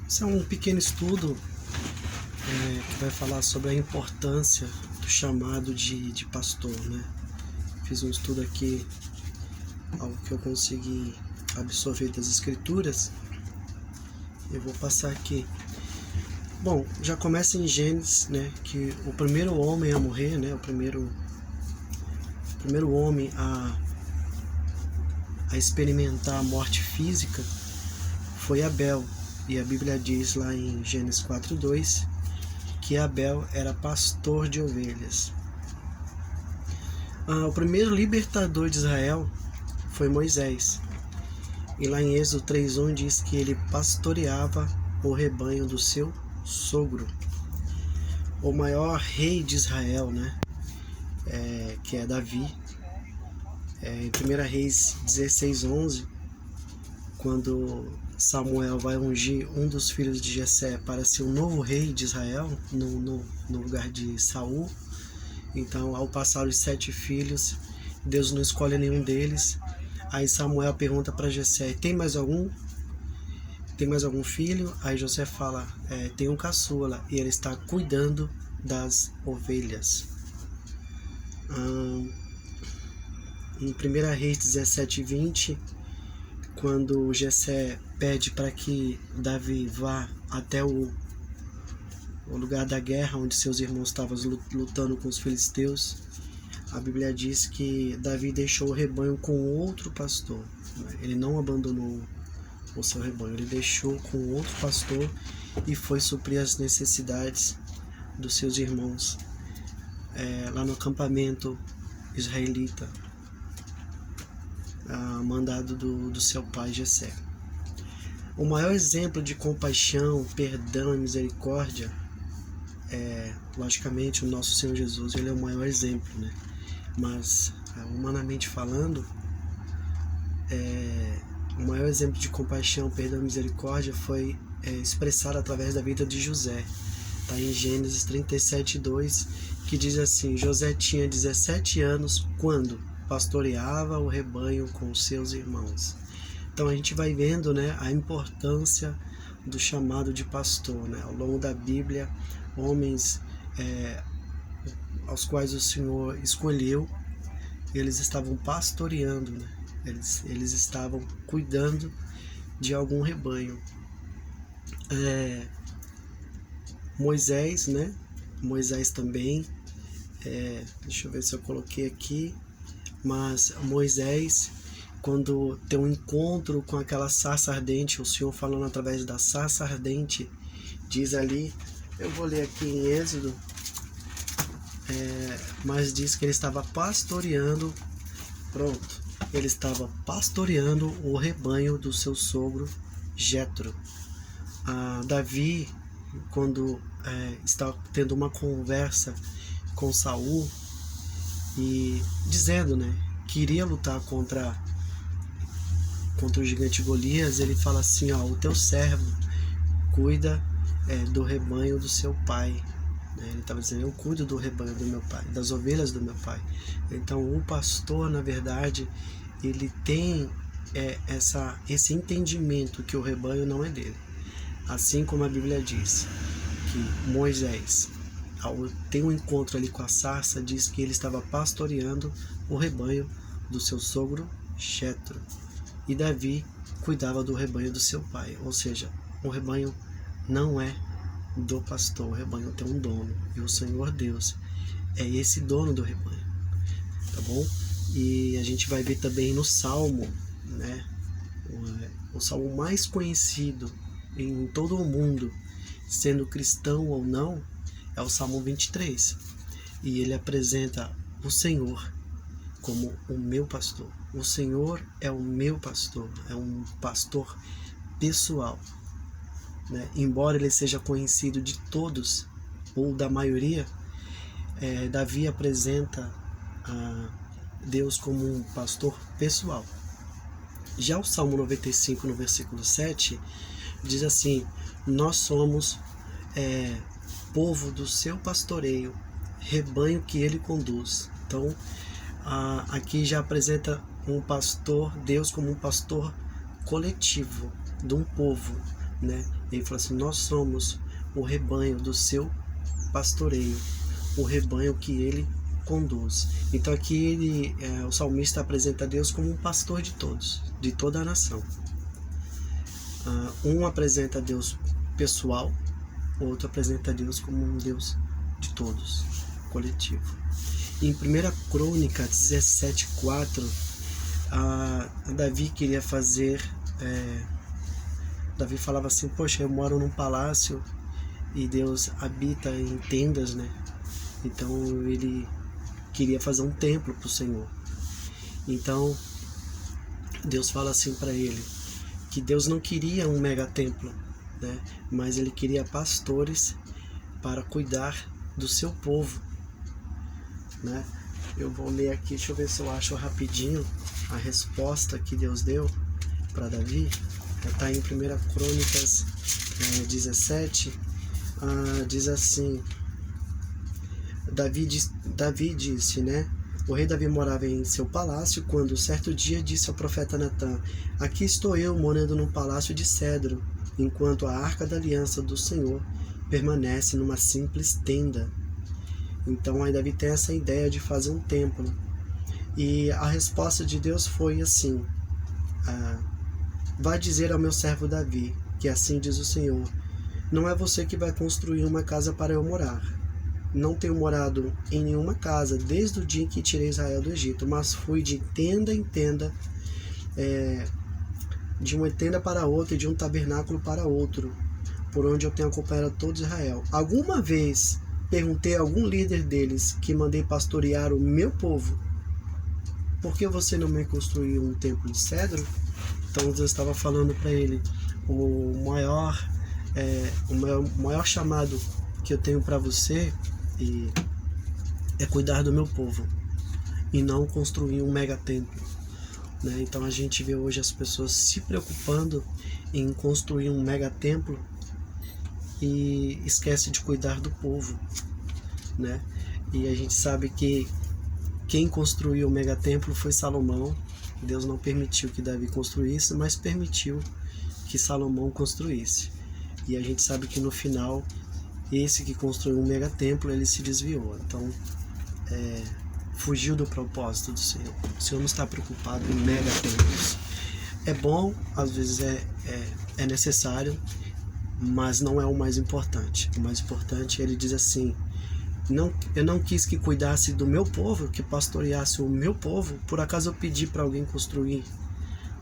Esse é um pequeno estudo que vai falar sobre a importância do chamado de pastor, né? Fiz um estudo aqui, algo que eu consegui absorver das escrituras. Eu vou passar aqui. Bom, já começa em Gênesis, né? Que o primeiro homem a morrer, né? O primeiro homem a experimentar a morte física foi Abel. E a Bíblia diz lá em Gênesis 4:2 que Abel era pastor de ovelhas. O primeiro libertador de Israel foi Moisés. E lá em Êxodo 3:1 diz que ele pastoreava o rebanho do seu sogro. O maior rei de Israel, né? Que é Davi. Em 1 Reis 16:11, quando Samuel vai ungir um dos filhos de Jessé para ser o novo rei de Israel, no lugar de Saul. Então, ao passar os 7 filhos, Deus não escolhe nenhum deles. Aí Samuel pergunta para Jessé: tem mais algum? Tem mais algum filho? Aí Jessé fala: tem um caçula, e ele está cuidando das ovelhas. Em 1 Reis 17:20, quando Jessé pede para que Davi vá até o lugar da guerra onde seus irmãos estavam lutando com os filisteus, a Bíblia diz que Davi deixou o rebanho com outro pastor. Ele não abandonou o seu rebanho, ele deixou com outro pastor e foi suprir as necessidades dos seus irmãos lá no acampamento israelita, mandado do seu pai Jessé. O maior exemplo de compaixão, perdão e misericórdia logicamente, o nosso Senhor Jesus. Ele é o maior exemplo, né? Mas, humanamente falando, o maior exemplo de compaixão, perdão e misericórdia foi expressado através da vida de José. Está em Gênesis 37:2, que diz assim: José tinha 17 anos quando pastoreava o rebanho com seus irmãos. Então a gente vai vendo, né, a importância do chamado de pastor, né? Ao longo da Bíblia, homens aos quais o Senhor escolheu, eles estavam pastoreando, né? Eles estavam cuidando de algum rebanho. Moisés, né? Moisés também, deixa eu ver se eu coloquei aqui, mas Moisés, quando tem um encontro com aquela sarça ardente, o Senhor falando através da sarça ardente, diz ali, eu vou ler aqui em Êxodo, mas diz que ele estava pastoreando, ele estava pastoreando o rebanho do seu sogro Jetro. Davi, quando está tendo uma conversa com Saul e dizendo, né, que iria lutar contra o gigante Golias, ele fala assim: o teu servo cuida do rebanho do seu pai. Ele estava dizendo: eu cuido do rebanho do meu pai, das ovelhas do meu pai. Então o pastor, na verdade, ele tem esse entendimento que o rebanho não é dele. Assim como a Bíblia diz que Moisés, ao ter um encontro ali com a sarça, diz que ele estava pastoreando o rebanho do seu sogro Jetro. E Davi cuidava do rebanho do seu pai. Ou seja, o rebanho não é do pastor, o rebanho tem um dono. E o Senhor Deus é esse dono do rebanho. Tá bom? E a gente vai ver também no Salmo, né? O salmo mais conhecido em todo o mundo, sendo cristão ou não, é o Salmo 23. E ele apresenta o Senhor como o meu pastor. O Senhor é o meu pastor, é um pastor pessoal, né? Embora ele seja conhecido de todos, ou da maioria, Davi apresenta a Deus como um pastor pessoal. Já o Salmo 95, no versículo 7, diz assim: nós somos povo do seu pastoreio, rebanho que ele conduz. Então, aqui já apresenta um pastor, Deus como um pastor coletivo de um povo, né? Ele falou assim: nós somos o rebanho do seu pastoreio, o rebanho que ele conduz. Então aqui o salmista apresenta Deus como um pastor de todos, de toda a nação. Um apresenta Deus pessoal, o outro apresenta Deus como um Deus de todos, coletivo. Em 1 Crônica 17:4, Davi queria fazer... Davi falava assim: poxa, eu moro num palácio e Deus habita em tendas, né? Então ele queria fazer um templo para o Senhor. Então Deus fala assim para ele, que Deus não queria um mega templo, né? Mas ele queria pastores para cuidar do seu povo, né? Eu vou ler aqui, deixa eu ver se eu acho rapidinho a resposta que Deus deu para Davi. Está em 1 Crônicas 17, diz assim: Davi disse, né? O rei Davi morava em seu palácio quando certo dia disse ao profeta Natã: aqui estou eu morando num palácio de cedro, enquanto a arca da aliança do Senhor permanece numa simples tenda. Então aí Davi tem essa ideia de fazer um templo. E a resposta de Deus foi assim: vai dizer ao meu servo Davi, que assim diz o Senhor: não é você que vai construir uma casa para eu morar. Não tenho morado em nenhuma casa desde o dia em que tirei Israel do Egito, mas fui de tenda em tenda, de uma tenda para outra e de um tabernáculo para outro, por onde eu tenho acompanhado todo Israel. Alguma vez perguntei a algum líder deles que mandei pastorear o meu povo: por que você não me construiu um templo de cedro? Então Deus estava falando para ele: o maior chamado que eu tenho para você é cuidar do meu povo e não construir um mega templo, né? Então a gente vê hoje as pessoas se preocupando em construir um mega templo e esquece de cuidar do povo, né? E a gente sabe que quem construiu o mega templo foi Salomão. Deus não permitiu que Davi construísse, mas permitiu que Salomão construísse. E a gente sabe que no final, esse que construiu um mega templo, ele se desviou. Então, fugiu do propósito do Senhor. O Senhor não está preocupado em mega templos. É bom, às vezes é necessário, mas não é o mais importante. O mais importante, ele diz assim: eu não quis que cuidasse do meu povo, que pastoreasse o meu povo. Por acaso eu pedi para alguém construir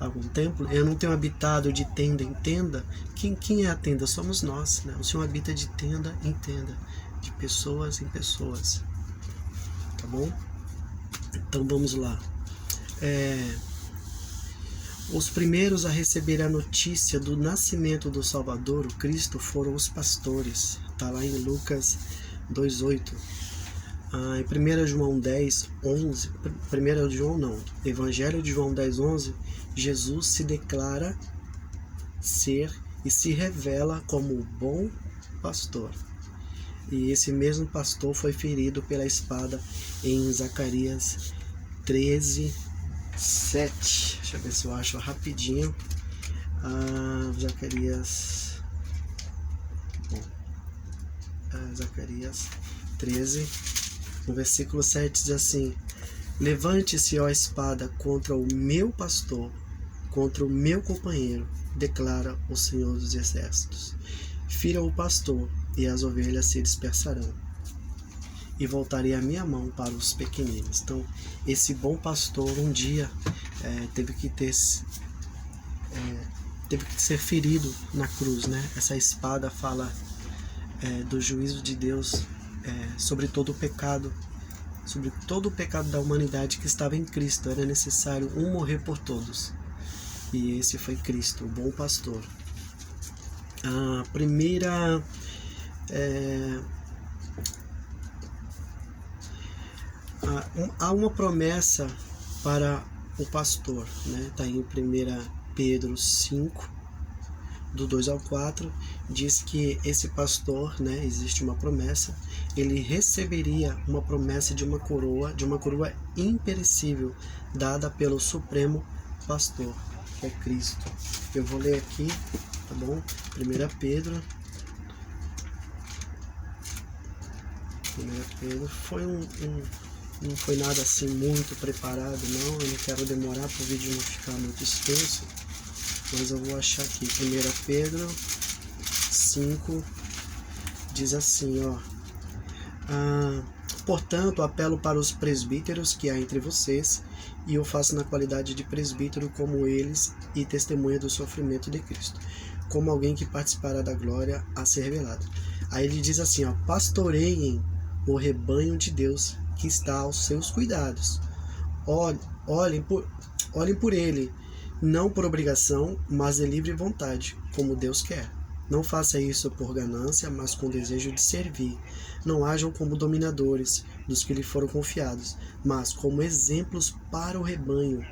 algum templo? Eu não tenho habitado de tenda em tenda. Quem é a tenda? Somos nós, né? O Senhor habita de tenda em tenda, de pessoas em pessoas. Tá bom? Então vamos lá. Os primeiros a receber a notícia do nascimento do Salvador, o Cristo, foram os pastores. Está lá em Lucas 2:8. Em 1 João 10:11, Evangelho de João 10:11, Jesus se declara ser e se revela como o bom pastor. E esse mesmo pastor foi ferido pela espada em Zacarias 13:7. Deixa eu ver se eu acho rapidinho. Zacarias 13, no versículo 7 diz assim: levante-se, ó espada, contra o meu pastor, contra o meu companheiro, declara o Senhor dos Exércitos. Fira o pastor, e as ovelhas se dispersarão, e voltarei a minha mão para os pequeninos. Então, esse bom pastor um dia teve que ser ferido na cruz, né? Essa espada fala do juízo de Deus sobre todo o pecado da humanidade que estava em Cristo. Era necessário um morrer por todos, e esse foi Cristo, o bom pastor. A primeira há uma promessa para o pastor, né? Está em 1 Pedro 5, do 2 ao 4, diz que esse pastor, né, existe uma promessa, ele receberia uma promessa de uma coroa imperecível, dada pelo Supremo Pastor, que é Cristo. Eu vou ler aqui tá bom? 1 Pedro. 1 Pedro não foi nada assim muito preparado, não. Eu não quero demorar para o vídeo não ficar muito extenso, mas eu vou achar aqui. 1 Pedro 5 diz assim, ó. Portanto, apelo para os presbíteros que há entre vocês, e eu faço na qualidade de presbítero como eles e testemunha do sofrimento de Cristo, como alguém que participará da glória a ser revelada. Aí ele diz assim, ó, pastoreiem o rebanho de Deus que está aos seus cuidados. Olhem por ele, não por obrigação, mas de livre vontade, como Deus quer. Não faça isso por ganância, mas com desejo de servir. Não hajam como dominadores dos que lhe foram confiados, mas como exemplos para o rebanho.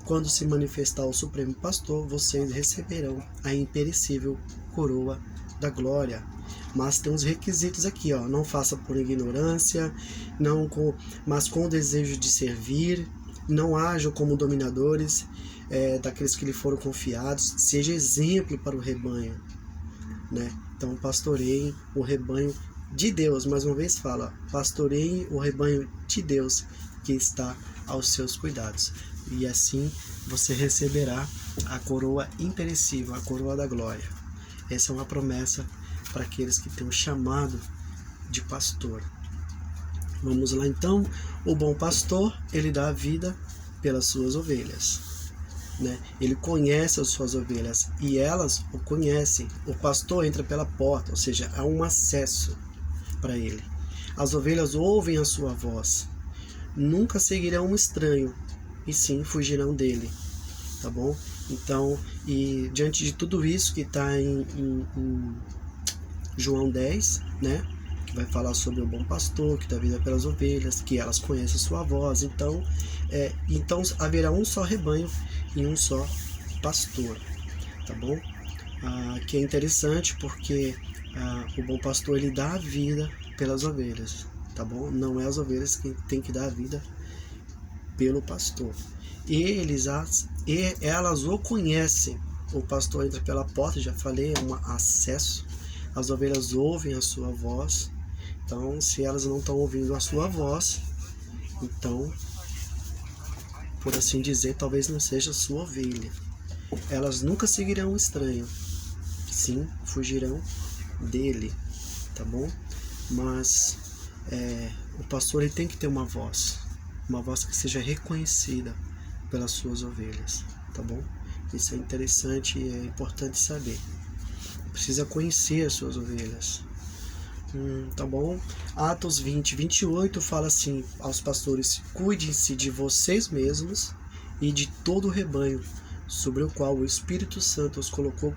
Quando se manifestar o Supremo Pastor, vocês receberão a imperecível coroa da glória. Mas tem uns requisitos aqui, ó. Não faça por ignorância, mas com o desejo de servir. Não hajam como dominadores daqueles que lhe foram confiados. Seja exemplo para o rebanho, né? Então, pastoreiem o rebanho de Deus. Mais uma vez fala, pastoreiem o rebanho de Deus que está aos seus cuidados. E assim você receberá a coroa imperecível, a coroa da glória. Essa é uma promessa para aqueles que têm o chamado de pastor. Vamos lá então. O bom pastor, ele dá a vida pelas suas ovelhas, né? Ele conhece as suas ovelhas e elas o conhecem. O pastor entra pela porta, ou seja, há um acesso para ele. As ovelhas ouvem a sua voz. Nunca seguirão um estranho, e sim fugirão dele, tá bom? Então, e diante de tudo isso que está em João 10, né? Que vai falar sobre o bom pastor, que dá vida pelas ovelhas, que elas conhecem a sua voz. Então haverá um só rebanho e um só pastor, tá bom? Que é interessante porque o bom pastor, ele dá a vida pelas ovelhas, tá bom? Não é as ovelhas que tem que dar a vida pelo pastor. Elas o conhecem. O pastor entra pela porta, já falei, é um acesso. As ovelhas ouvem a sua voz. Então, se elas não estão ouvindo a sua voz, então, por assim dizer, talvez não seja a sua ovelha. Elas nunca seguirão o estranho, sim, fugirão dele, tá bom? Mas o pastor, ele tem que ter uma voz que seja reconhecida pelas suas ovelhas, tá bom? Isso é interessante e é importante saber. Precisa conhecer as suas ovelhas. Tá bom? Atos 20, 28 fala assim aos pastores: cuidem-se de vocês mesmos e de todo o rebanho, sobre o qual o Espírito Santo os colocou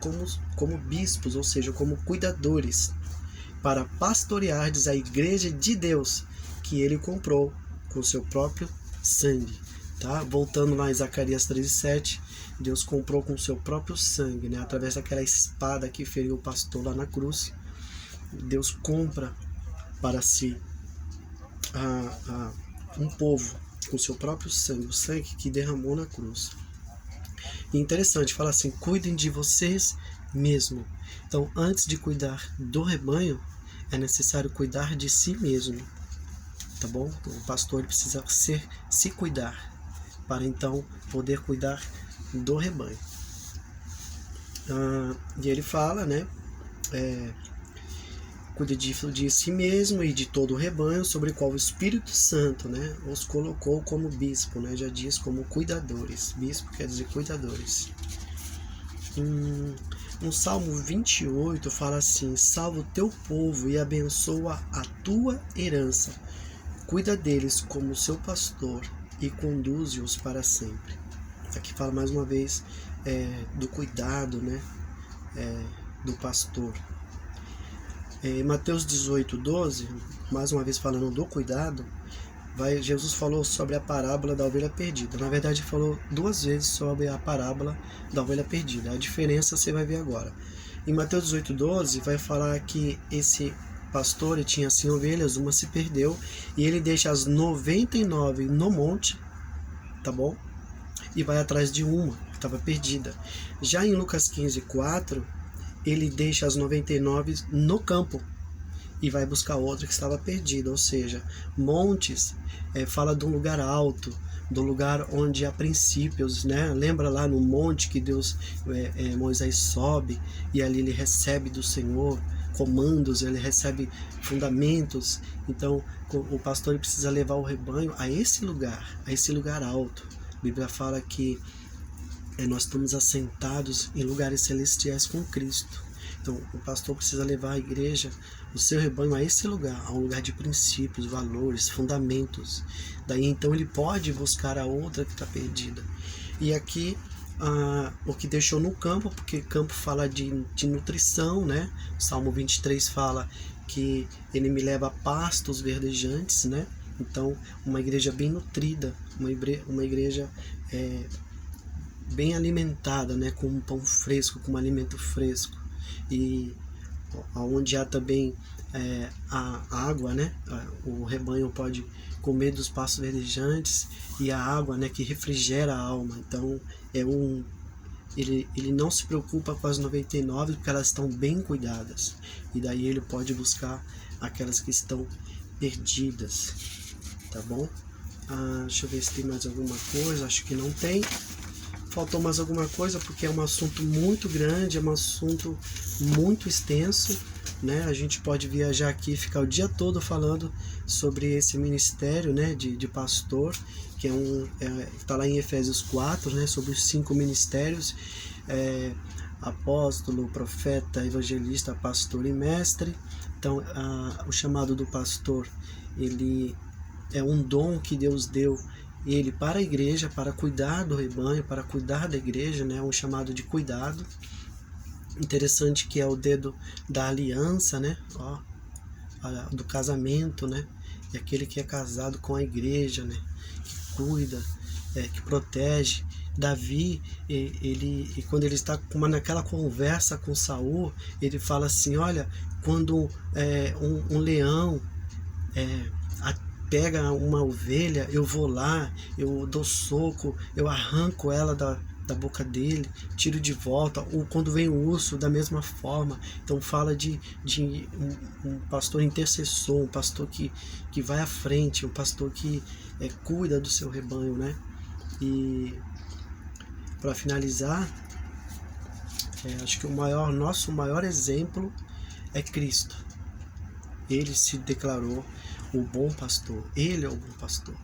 como bispos, ou seja, como cuidadores, para pastoreardes a igreja de Deus, que ele comprou com seu próprio sangue. Tá? Voltando lá em Zacarias 13:7, Deus comprou com seu próprio sangue, né? Através daquela espada que feriu o pastor lá na cruz. Deus compra para si um povo com seu próprio sangue, o sangue que derramou na cruz. E interessante, fala assim: cuidem de vocês mesmo. Então, antes de cuidar do rebanho, é necessário cuidar de si mesmo, tá bom? Então, o pastor precisa se cuidar para então poder cuidar do rebanho. E ele fala, né? Cuide de si mesmo e de todo o rebanho, sobre o qual o Espírito Santo, né, os colocou como bispo, né? Já diz como cuidadores. Bispo quer dizer cuidadores. No Salmo 28 fala assim: salva o teu povo e abençoa a tua herança. Cuida deles como seu pastor e conduze-os para sempre. Aqui fala mais uma vez do cuidado, né, do pastor. Mateus 18:12, mais uma vez falando do cuidado, Jesus falou sobre a parábola da ovelha perdida. Na verdade, falou duas vezes sobre a parábola da ovelha perdida. A diferença você vai ver agora. Em Mateus 18:12 vai falar que esse pastor tinha 100 ovelhas, uma se perdeu, e ele deixa as 99 no monte, tá bom? E vai atrás de uma que estava perdida. Já em Lucas 15:4 ele deixa as 99 no campo e vai buscar outra que estava perdida. Ou seja, montes fala de um lugar alto, do lugar onde há princípios, né? Lembra lá no monte que Moisés sobe e ali ele recebe do Senhor comandos, ele recebe fundamentos. Então o pastor ele precisa levar o rebanho a esse lugar alto. A Bíblia fala que nós estamos assentados em lugares celestiais com Cristo. Então o pastor precisa levar a igreja, o seu rebanho, a esse lugar, a um lugar de princípios, valores, fundamentos. Daí então ele pode buscar a outra que está perdida. E aqui o que deixou no campo, porque campo fala de nutrição, né? O Salmo 23 fala que ele me leva a pastos verdejantes, né? Então uma igreja bem nutrida, uma igreja bem alimentada, né? Com um pão fresco, com um alimento fresco. E onde há também a água, né? O rebanho pode comer dos pastos verdejantes e a água, né? Que refrigera a alma. Então ele não se preocupa com as 99 porque elas estão bem cuidadas. E daí ele pode buscar aquelas que estão perdidas, tá bom? Deixa eu ver se tem mais alguma coisa. Acho que não tem. Faltou mais alguma coisa porque é um assunto muito grande, é um assunto muito extenso, né? A gente pode viajar aqui e ficar o dia todo falando sobre esse ministério, né, de pastor, que está lá em Efésios 4, né, sobre os 5 ministérios, apóstolo, profeta, evangelista, pastor e mestre. Então o chamado do pastor, ele é um dom que Deus deu ele para a igreja, para cuidar do rebanho, para cuidar da igreja, né? Um chamado de cuidado. Interessante que é o dedo da aliança, né? Do casamento, né? E aquele que é casado com a igreja, né? Que cuida, que protege. Davi, quando ele está naquela conversa com Saul, ele fala assim: olha, quando um leão pega uma ovelha, eu vou lá, eu dou soco, eu arranco ela da boca dele, tiro de volta. Ou quando vem o urso, da mesma forma. Então fala de um pastor intercessor, um pastor que vai à frente, um pastor que cuida do seu rebanho, né? E para finalizar, acho que nosso maior exemplo é Cristo. Ele se declarou o bom pastor, ele é o bom pastor.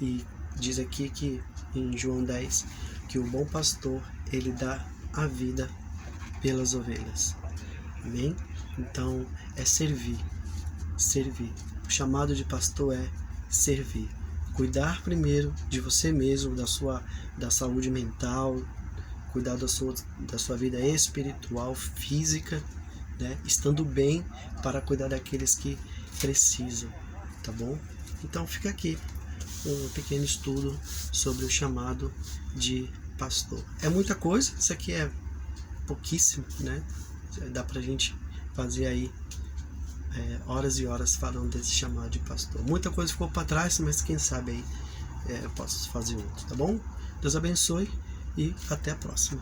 E diz aqui que em João 10 que o bom pastor, ele dá a vida pelas ovelhas. Amém? Então é servir. O chamado de pastor é servir. Cuidar primeiro de você mesmo, da saúde mental, cuidar da sua vida espiritual, física, né? Estando bem para cuidar daqueles que precisam, tá bom? Então fica aqui um pequeno estudo sobre o chamado de pastor. É muita coisa, isso aqui é pouquíssimo, né? Dá pra gente fazer aí horas e horas falando desse chamado de pastor. Muita coisa ficou para trás, mas quem sabe aí eu posso fazer outro, tá bom? Deus abençoe e até a próxima.